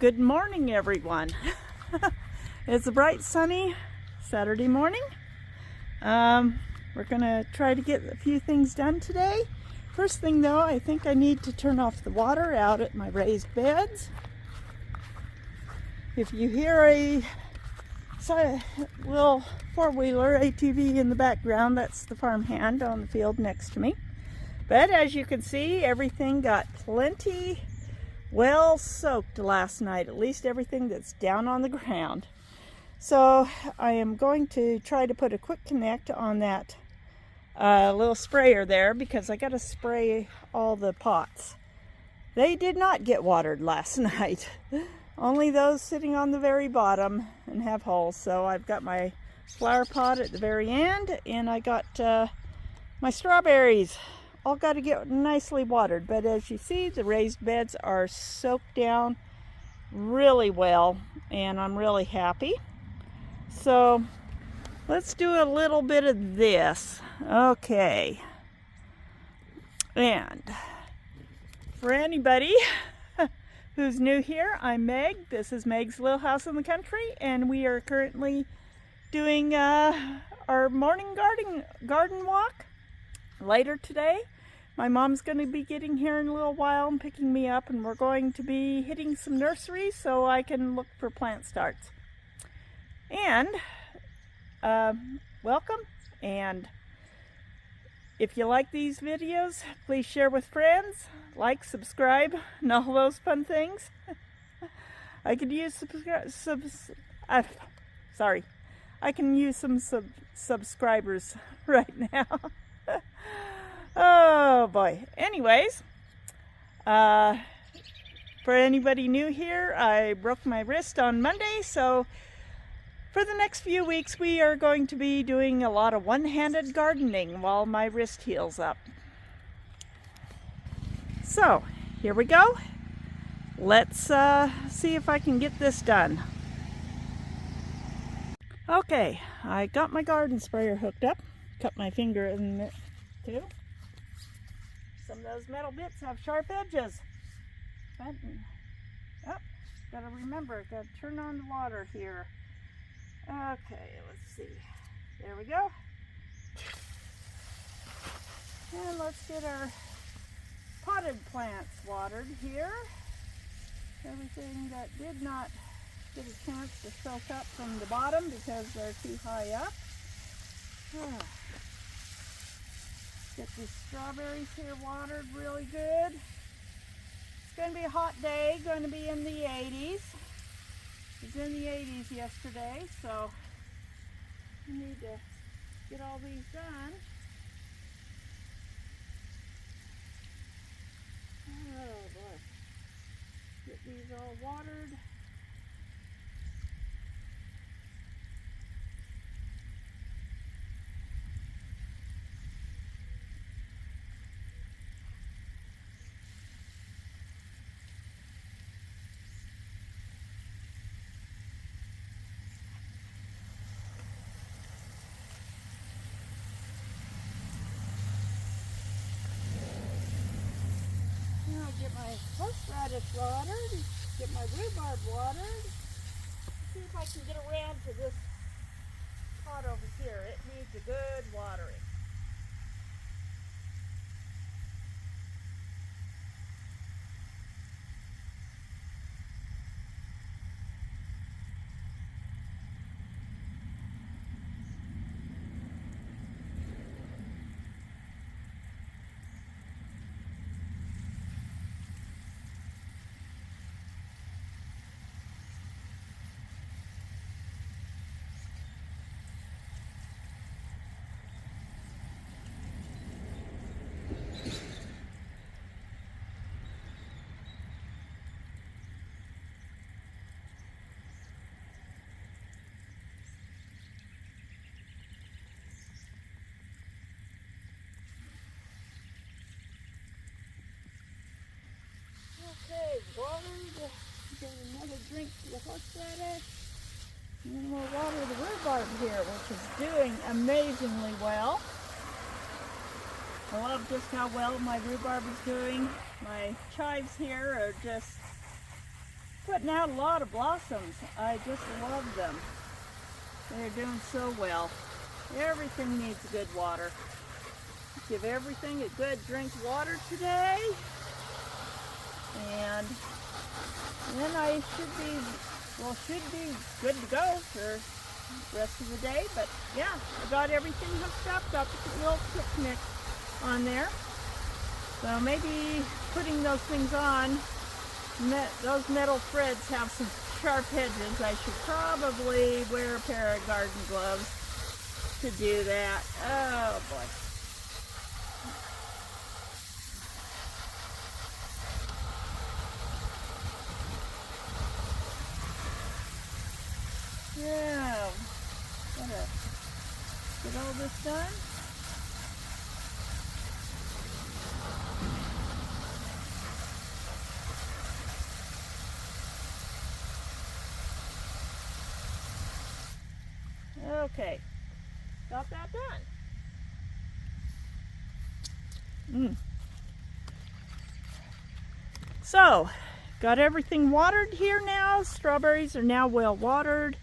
Good morning, everyone. It's a bright, sunny Saturday morning. We're gonna try to get a few things done today. First thing though, I think I need to turn off the water out at my raised beds. If you hear a little four-wheeler ATV in the background, that's the farmhand on the field next to me. But as you can see, everything got plenty well soaked last night, at least everything that's down on the ground. So I am going to try to put a quick connect on that little sprayer there, because I got to spray all the pots. They did not get watered last night. Only those sitting on the very bottom and have holes. So I've got my flower pot at the very end, and I got my strawberries all got to get nicely watered. But as you see, the raised beds are soaked down really well, and I'm really happy. So let's do a little bit of this. Okay. And for anybody who's new here, I'm Meg. This is Meg's Little House in the Country, and we are currently doing our morning garden walk. Later today, my mom's going to be getting here in a little while and picking me up, and we're going to be hitting some nurseries so I can look for plant starts. And welcome, and if you like these videos, please share with friends, like, subscribe, and all those fun things. I could use I can use some subscribers right now. Oh boy. Anyways, for anybody new here, I broke my wrist on Monday, so for the next few weeks we are going to be doing a lot of one-handed gardening while my wrist heals up. So here we go. Let's see if I can get this done. Okay, I got my garden sprayer hooked up. Cut my finger in it too. Some of those metal bits have sharp edges. But, gotta remember, gotta turn on the water here. Okay, let's see. There we go. And let's get our potted plants watered here. Everything that did not get a chance to soak up from the bottom because they're too high up. Get these strawberries here watered really good. It's going to be a hot day, going to be in the 80s. It was in the 80s yesterday, so we need to get all these done. Oh boy. Get these all watered. Get my horseradish watered, get my rhubarb watered. See if I can get around to this pot over here. It needs a good watering. Okay, watered. Get another drink to the horseradish. And then we'll water the rhubarb here, which is doing amazingly well. I love just how well my rhubarb is doing. My chives here are just putting out a lot of blossoms. I just love them. They're doing so well. Everything needs good water. Give everything a good drink of water today. And then I should be good to go for the rest of the day. But yeah, I got everything hooked up, got the little picnic on there. So maybe putting those things on, those metal threads have some sharp edges. I should probably wear a pair of garden gloves to do that. Oh boy. Yeah, gotta get all this done. Okay, got that done. So, got everything watered here now. Strawberries are now well watered.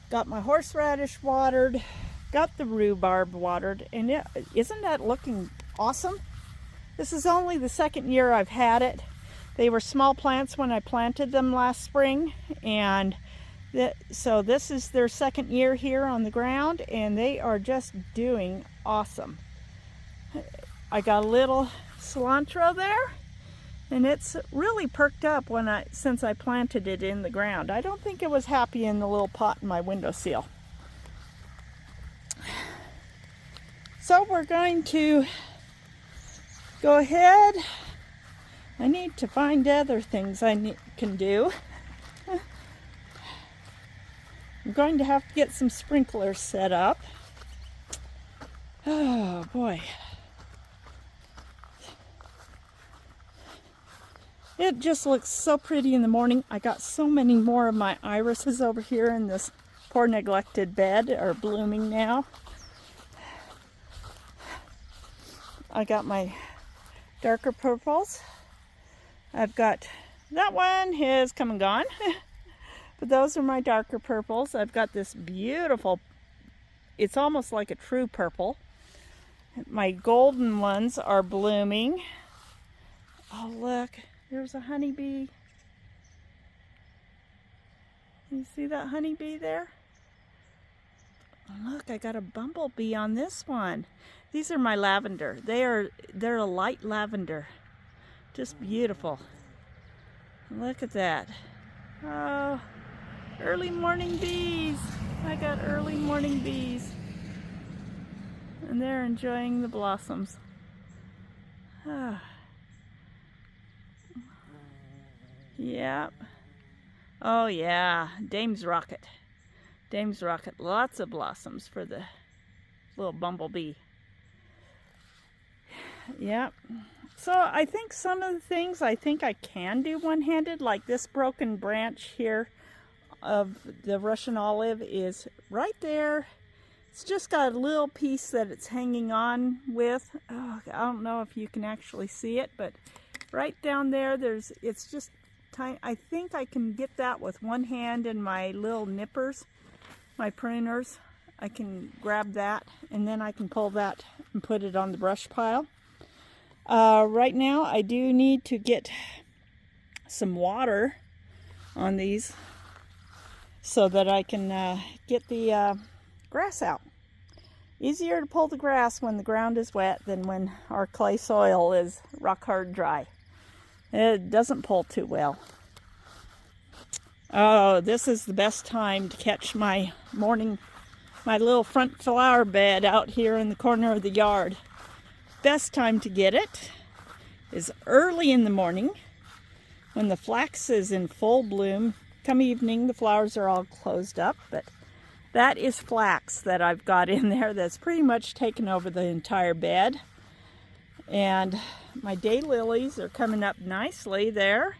Got my horseradish watered. Got the rhubarb watered. And isn't that looking awesome? This is only the second year I've had it. They were small plants when I planted them last spring. And so this is their second year here on the ground. And they are just doing awesome. I got a little cilantro there. And it's really perked up since I planted it in the ground. I don't think it was happy in the little pot in my windowsill. So we're going to go ahead. I need to find other things I can do. I'm going to have to get some sprinklers set up. Oh boy. It just looks so pretty in the morning. I got so many more of my irises over here in this poor neglected bed are blooming now. I got my darker purples. I've got, that one has come and gone. But those are my darker purples. I've got this beautiful, it's almost like a true purple. My golden ones are blooming. Oh look. There's a honeybee. You see that honeybee there? Oh, look, I got a bumblebee on this one. These are my lavender. They're a light lavender. Just beautiful. Look at that. Oh, early morning bees. I got early morning bees. And they're enjoying the blossoms. Ah. Yep. Oh yeah, Dame's Rocket. Dame's Rocket. Lots of blossoms for the little bumblebee. Yep. So I think some of the things I can do one-handed, like this broken branch here of the Russian olive is right there. It's just got a little piece that it's hanging on with. Oh, I don't know if you can actually see it, but right down there, it's just tiny. I think I can get that with one hand and my little nippers, my pruners. I can grab that and then I can pull that and put it on the brush pile. Right now I do need to get some water on these so that I can get the grass out. Easier to pull the grass when the ground is wet than when our clay soil is rock hard dry. It doesn't pull too well. Oh, this is the best time to catch my little front flower bed out here in the corner of the yard. Best time to get it is early in the morning when the flax is in full bloom. Come evening, the flowers are all closed up, but that is flax that I've got in there that's pretty much taken over the entire bed. And my daylilies are coming up nicely there.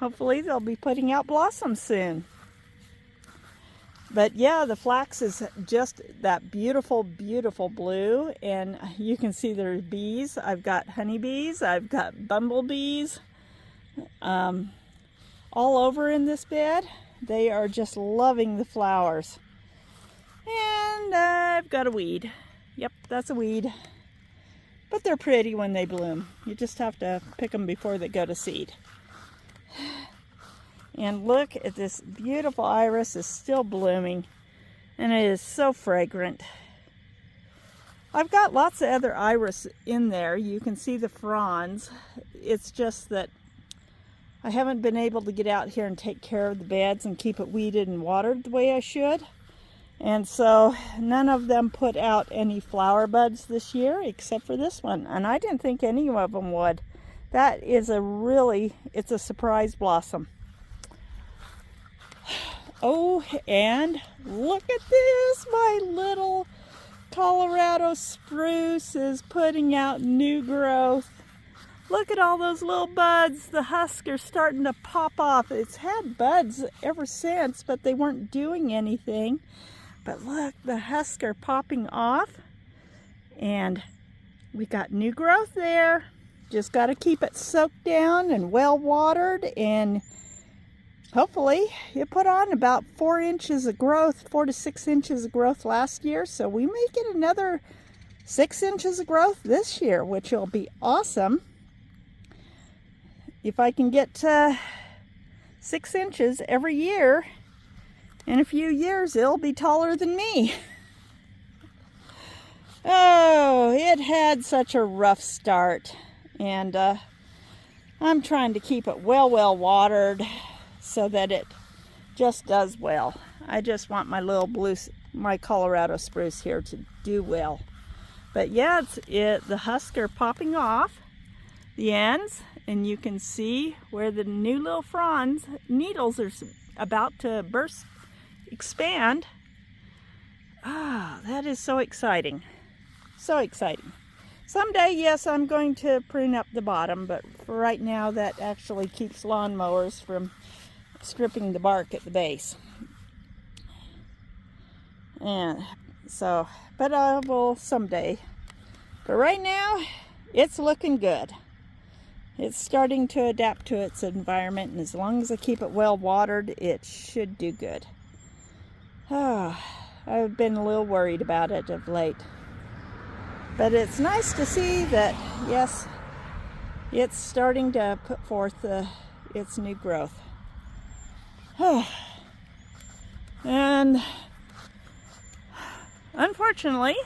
Hopefully they'll be putting out blossoms soon. But yeah, the flax is just that beautiful, beautiful blue. And you can see there's bees. I've got honeybees. I've got bumblebees. all over in this bed. They are just loving the flowers. And I've got a weed. Yep, that's a weed. But they're pretty when they bloom. You just have to pick them before they go to seed. And look at this beautiful iris is still blooming. And it is so fragrant. I've got lots of other iris in there. You can see the fronds. It's just that I haven't been able to get out here and take care of the beds and keep it weeded and watered the way I should. And so none of them put out any flower buds this year except for this one. And I didn't think any of them would. That is it's a surprise blossom. Oh, and look at this, my little Colorado spruce is putting out new growth. Look at all those little buds. The husk are starting to pop off. It's had buds ever since, but they weren't doing anything. But look, the husks are popping off, and we got new growth there. Just got to keep it soaked down and well watered, and hopefully it put on about 4 inches of growth, 4 to 6 inches of growth last year. So we may get another 6 inches of growth this year, which will be awesome. If I can get 6 inches every year, in a few years it'll be taller than me. Oh, it had such a rough start, and I'm trying to keep it well watered so that it just does well. I just want my Colorado spruce here to do well. But yeah, the husks are popping off the ends, and you can see where the new little fronds, needles are about to expand. Ah, that is so exciting. So exciting. Someday, yes, I'm going to prune up the bottom, but for right now that actually keeps lawnmowers from stripping the bark at the base. And so, but I will someday. But right now, it's looking good. It's starting to adapt to its environment, and as long as I keep it well watered, it should do good. I've been a little worried about it of late. But it's nice to see that, yes, it's starting to put forth its new growth. And unfortunately,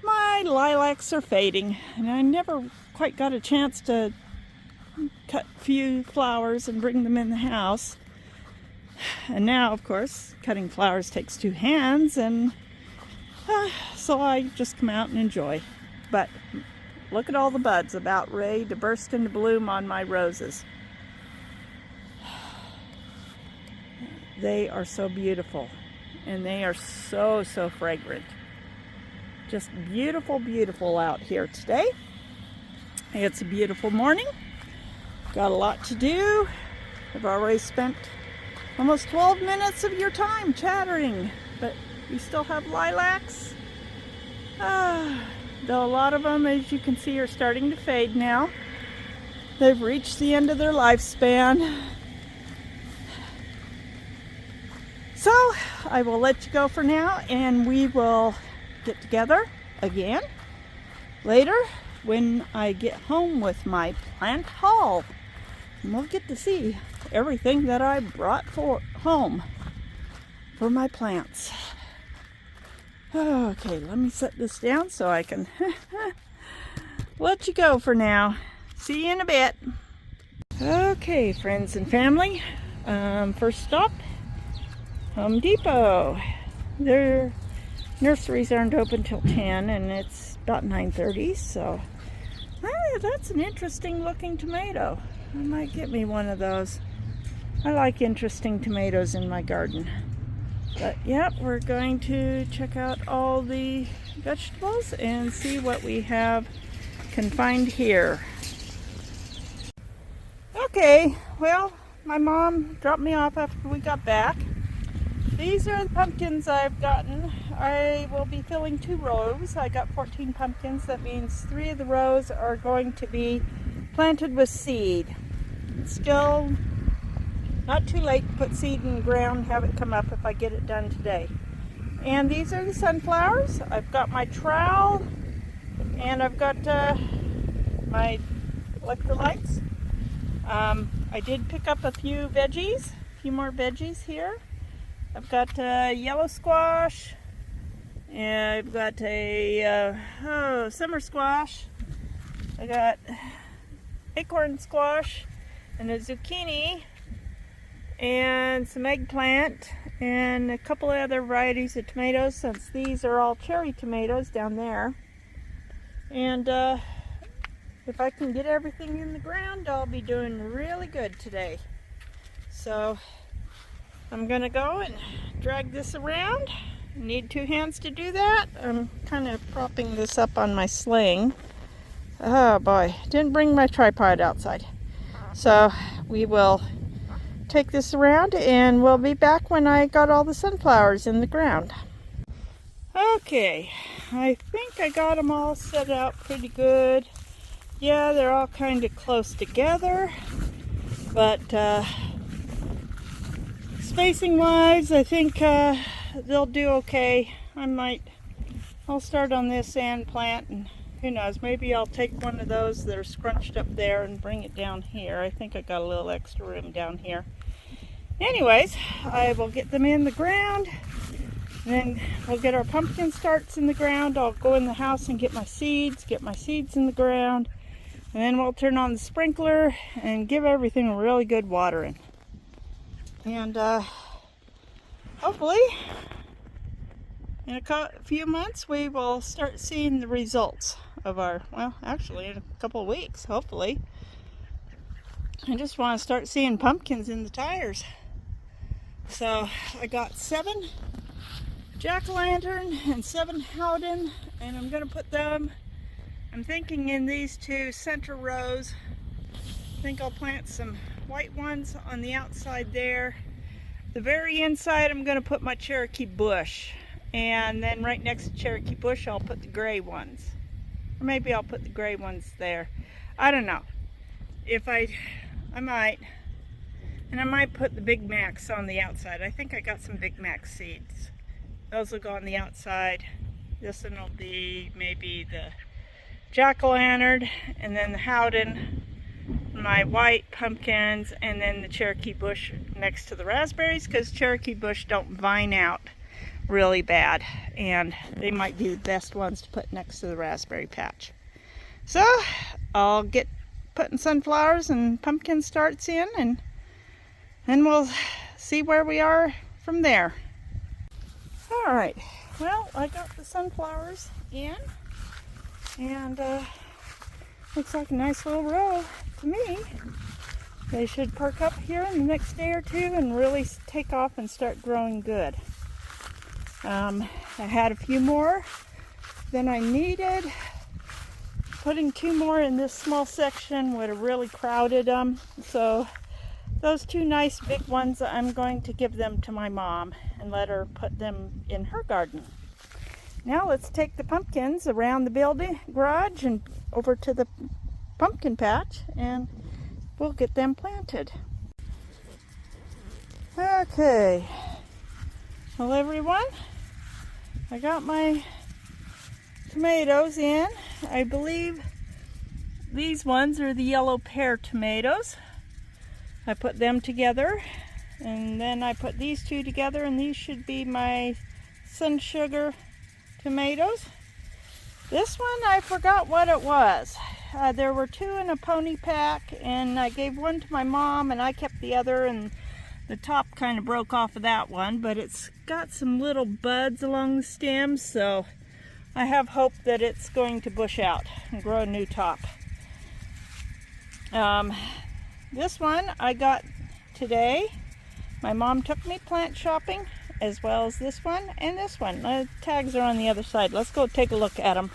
my lilacs are fading, and I never quite got a chance to cut a few flowers and bring them in the house. And now, of course, cutting flowers takes 2 hands, and so I just come out and enjoy. But look at all the buds about ready to burst into bloom on my roses. They are so beautiful, and they are so fragrant. Just beautiful out here today. It's a beautiful morning. Got a lot to do. I've already spent almost 12 minutes of your time chattering, but we still have lilacs. Though a lot of them, as you can see, are starting to fade now. They've reached the end of their lifespan. So I will let you go for now, and we will get together again later when I get home with my plant haul. And we'll get to see everything that I brought home for my plants. Okay, let me set this down so I can let you go for now. See you in a bit. Okay, friends and family. First stop, Home Depot. Their nurseries aren't open till 10, and it's about 9:30, so that's an interesting looking tomato. I might get me one of those. I like interesting tomatoes in my garden. But yeah, we're going to check out all the vegetables and see what we can find here. Okay, well, my mom dropped me off after we got back. These are the pumpkins I've gotten. I will be filling 2 rows. I got 14 pumpkins. That means 3 of the rows are going to be planted with seed. It's still not too late to put seed in the ground, have it come up if I get it done today. And these are the sunflowers. I've got my trowel, and I've got my electrolytes. I did pick up a few more veggies here. I've got yellow squash, and I've got a summer squash. I got acorn squash and a zucchini and some eggplant and a couple of other varieties of tomatoes, since these are all cherry tomatoes down there. And if I can get everything in the ground, I'll be doing really good today. So I'm gonna go and drag this around. I need 2 hands to do that. I'm kind of propping this up on my sling. Oh boy, didn't bring my tripod outside. So we will take this around and we'll be back when I got all the sunflowers in the ground. Okay, I think I got them all set out pretty good. Yeah, they're all kind of close together, but spacing wise, I think they'll do okay. I'll start on this and plant, and who knows, maybe I'll take one of those that are scrunched up there and bring it down here. I think I got a little extra room down here. Anyways, I will get them in the ground, and then we'll get our pumpkin starts in the ground. I'll go in the house and get my seeds in the ground, and then we'll turn on the sprinkler and give everything a really good watering. And hopefully in a few months we will start seeing the results of our, well, actually in a couple of weeks, hopefully. I just want to start seeing pumpkins in the tires. So I got 7 jack-o'-lantern and 7 Howden, and I'm going to put them, I'm thinking, in these 2 center rows. I think I'll plant some white ones on the outside there. The very inside I'm going to put my Cherokee bush, and then right next to Cherokee bush I'll put the gray ones. Or maybe I'll put the gray ones there. I don't know. If I might. And I might put the Big Macs on the outside. I think I got some Big Mac seeds. Those will go on the outside. This one will be maybe the jack-o'-lantern, and then the Howden, my white pumpkins, and then the Cherokee bush next to the raspberries, because Cherokee bush don't vine out really bad, and they might be the best ones to put next to the raspberry patch. So I'll get putting sunflowers and pumpkin starts in, and then we'll see where we are from there. All right, well, I got the sunflowers in, and looks like a nice little row to me. They should perk up here in the next day or 2 and really take off and start growing good. I had a few more than I needed. Putting 2 more in this small section would have really crowded them. So those 2 nice big ones, I'm going to give them to my mom and let her put them in her garden. Now let's take the pumpkins around the building garage and over to the pumpkin patch, and we'll get them planted. Okay, well everyone, I got my tomatoes in. I believe these ones are the yellow pear tomatoes. I put them together, and then I put these 2 together, and these should be my sun sugar tomatoes. This one, I forgot what it was. There were 2 in a pony pack, and I gave one to my mom, and I kept the other, and the top kind of broke off of that one, but it's got some little buds along the stems, so I have hope that it's going to bush out and grow a new top. This one I got today. My mom took me plant shopping, as well as this one and this one. The tags are on the other side. Let's go take a look at them.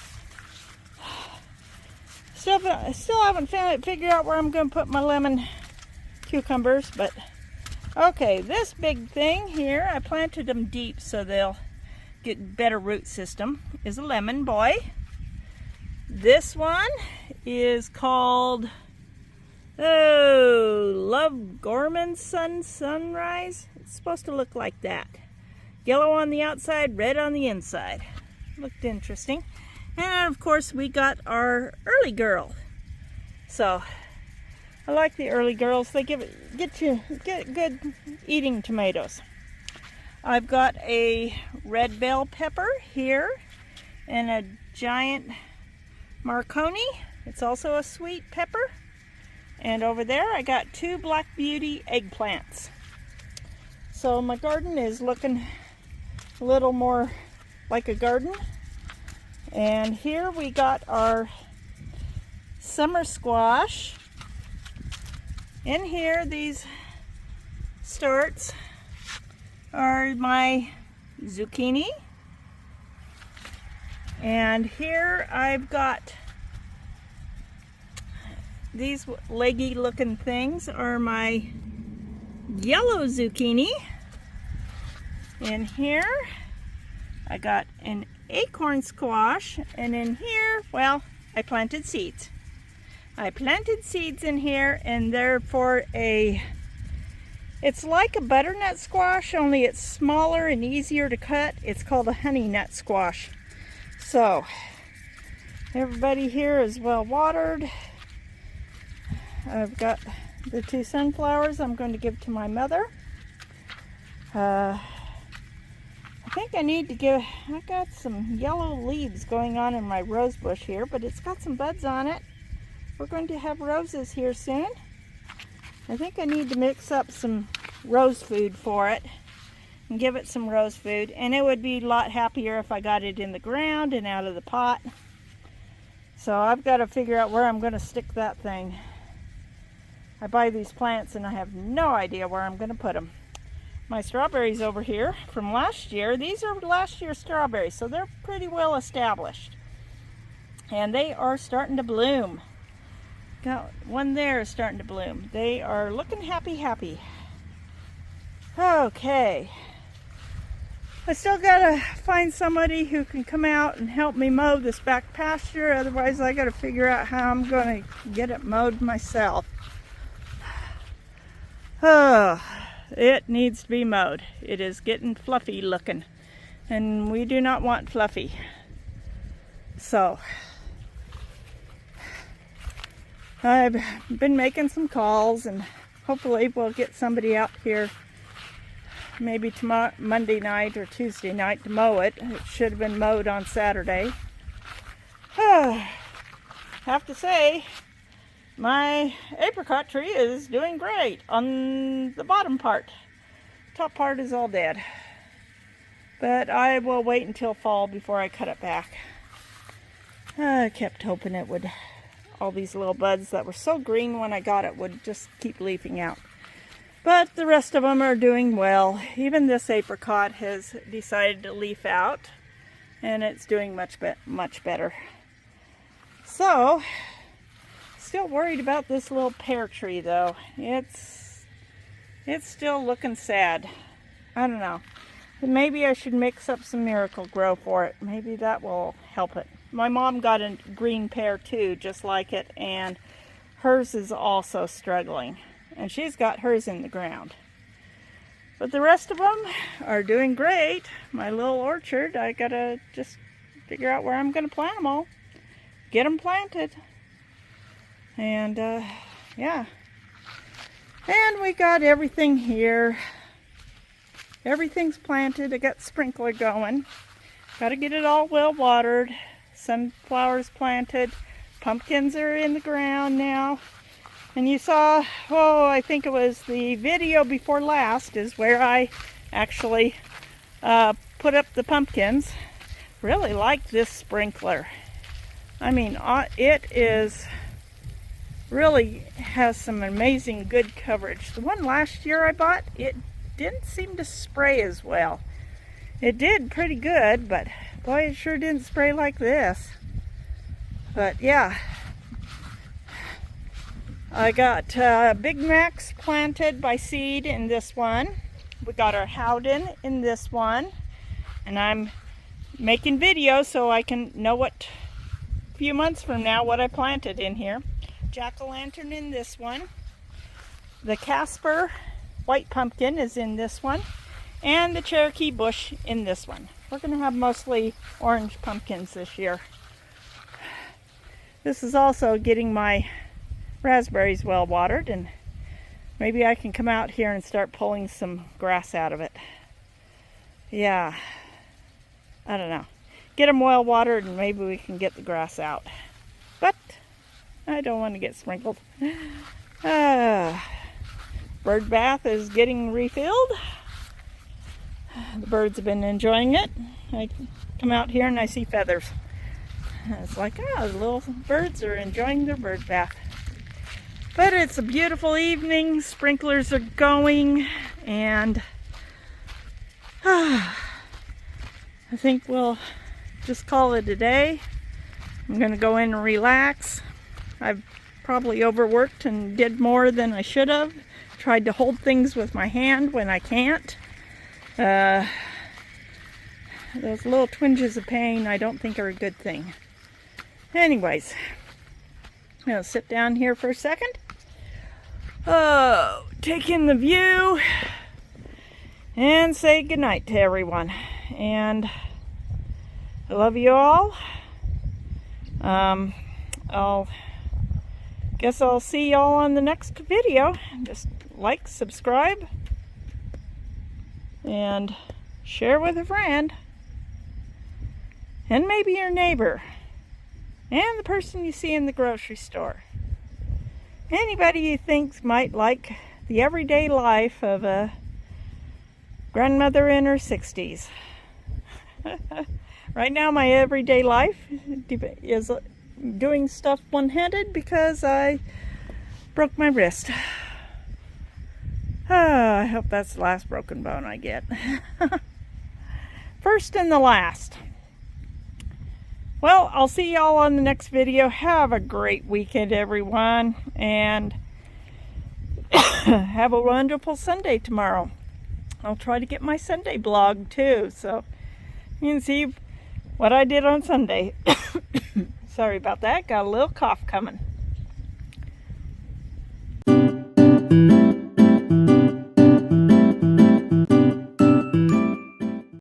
Still haven't figured out where I'm going to put my lemon cucumbers, but okay, this big thing here, I planted them deep so they'll get better root system, is a lemon boy. This one is called Oh, Love Gorman Sunrise. It's supposed to look like that. Yellow on the outside, red on the inside. Looked interesting. And of course we got our early girl. So I like the early girls. They get good eating tomatoes. I've got a red bell pepper here and a giant Marconi. It's also a sweet pepper. And over there I got 2 Black Beauty eggplants. So my garden is looking a little more like a garden. And here we got our summer squash. In here, these starts are my zucchini. And here I've got these leggy looking things are my yellow zucchini. In here I got an acorn squash, and in here, well, I planted seeds. I planted seeds in here, and therefore it's like a butternut squash, only it's smaller and easier to cut. It's called a honey nut squash. So everybody here is well watered. I've got the 2 sunflowers I'm going to give to my mother. I think I need to I got some yellow leaves going on in my rose bush here, but it's got some buds on it. We're going to have roses here soon. I think I need to mix up some rose food for it and give it some rose food, and it would be a lot happier if I got it in the ground and out of the pot. So I've got to figure out where I'm going to stick that thing. I buy these plants and I have no idea where I'm going to put them. My strawberries over here from last year, these are last year's strawberries, so they're pretty well established. And they are starting to bloom. Got one there starting to bloom. They are looking happy. Okay. I still gotta find somebody who can come out and help me mow this back pasture, otherwise I gotta figure out how I'm gonna get it mowed myself. Oh. It needs to be mowed. It is getting fluffy looking, and we do not want fluffy. So I've been making some calls, and hopefully we'll get somebody out here maybe tomorrow, Monday night or Tuesday night to mow it. It should have been mowed on Saturday. Have to say, my apricot tree is doing great on the bottom part. Top part is all dead. But I will wait until fall before I cut it back. I kept hoping it would, all these little buds that were so green when I got it would just keep leafing out. But the rest of them are doing well. Even this apricot has decided to leaf out, and it's doing much better. So, still worried about this little pear tree though. It's still looking sad. I don't know. Maybe I should mix up some Miracle-Gro for it. Maybe that will help it. My mom got a green pear too, just like it, and hers is also struggling. And she's got hers in the ground. But the rest of them are doing great. My little orchard, I gotta just figure out where I'm gonna plant them all. Get them planted. And yeah, and we got everything here. Everything's planted. I got sprinkler going. Got to get it all well watered. Sunflowers planted. Pumpkins are in the ground now. And you saw, oh, I think it was the video before last is where I actually put up the pumpkins. Really like this sprinkler. I mean, it is really has some amazing good coverage. The one last year I bought, it didn't seem to spray as well. It did pretty good, but boy, it sure didn't spray like this. But yeah, I got Big Macs planted by seed in this one. We got our Howden in this one, and I'm making videos so I can know what few months from now what I planted in here. jack-o'-lantern in this one. The Casper white pumpkin is in this one. And the Cherokee bush in this one. We're going to have mostly orange pumpkins this year. This is also getting my raspberries well watered, and maybe I can come out here and start pulling some grass out of it. Yeah, I don't know. Get them well watered and maybe we can get the grass out. But I don't want to get sprinkled. Bird bath is getting refilled. The birds have been enjoying it. I come out here and I see feathers. It's like, oh, the little birds are enjoying their bird bath. But it's a beautiful evening. Sprinklers are going, and I think we'll just call it a day. I'm going to go in and relax. I've probably overworked and did more than I should have. Tried to hold things with my hand when I can't. Those little twinges of pain I don't think are a good thing. Anyways, I'm going to sit down here for a second. Oh, take in the view and say goodnight to everyone. And I love you all. Guess I'll see y'all on the next video. Just like, subscribe, and share with a friend, and maybe your neighbor, and the person you see in the grocery store. Anybody you think might like the everyday life of a grandmother in her 60s. Right now my everyday life is doing stuff one-handed because I broke my wrist. I hope that's the last broken bone I get. First and the last. Well, I'll see y'all on the next video. Have a great weekend, everyone, and have a wonderful Sunday tomorrow. I'll try to get my Sunday blog too, so you can see what I did on Sunday. Sorry about that, got a little cough coming.